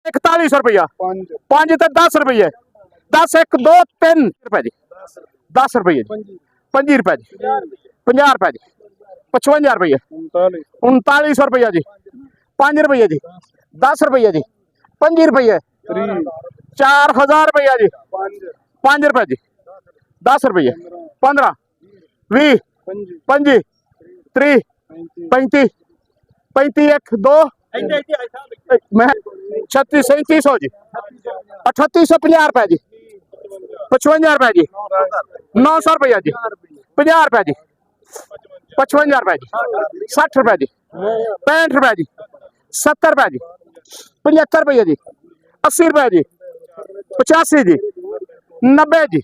4100 रुपया 5 ते 10 रुपये 10 1 2 3 रुपए जी 10 रुपये जी 25 रुपए जी 50 रुपए जी 55 रुपये 3900 रुपया जी 5 रुपये जी 10 रुपये जी 25 रुपये 4000 रुपया जी 5 रुपए जी 10 रुपये 15 20 25 30 35 35 1 2 मैं 36 3700 जी 3850 रुपए जी 55 रुपए जी 900 रुपया जी 50 रुपए जी 55 रुपए जी 60 रुपए जी 65 रुपए जी 70 रुपए जी 75 रुपये जी 80 रुपए जी 85 जी 90 जी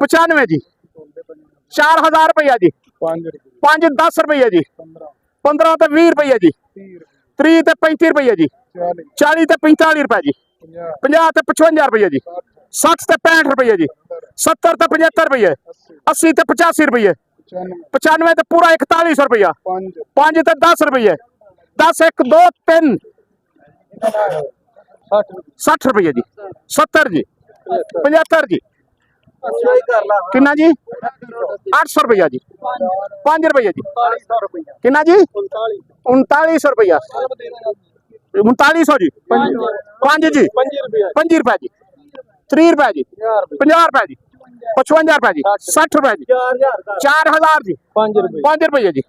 95 जी 4000 रुपया जी 5 10 रुपये जी 15 ते 20 रुपये जी 30 ते 35 रुपये जी 40 ते 45 रुपए जी 50 ते 55 रुपये जी 60 ते 65 रुपये जी 70 ते 75 रुपये 80 ते 85 रुपये 95 ते पूरा 4100 रुपया 5 ते 10 रुपये 10 1 2 3 60 रुपये जी 70 जी 75 जी किन्ना जी 800 रुपया जी 5 रुपये जी किन्ना जी 3900 रुपया 3900 जी 5 जी 25 रुपए जी 30 रुपए जी 50 रुपए जी 55 रुपए जी 60 रुपए जी 4000 जी 5 रुपये जी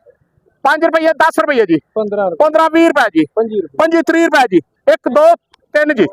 5 रुपये 10 रुपये जी 15 20 रुपए जी 25 30 रुपए जी 1 2 3 जी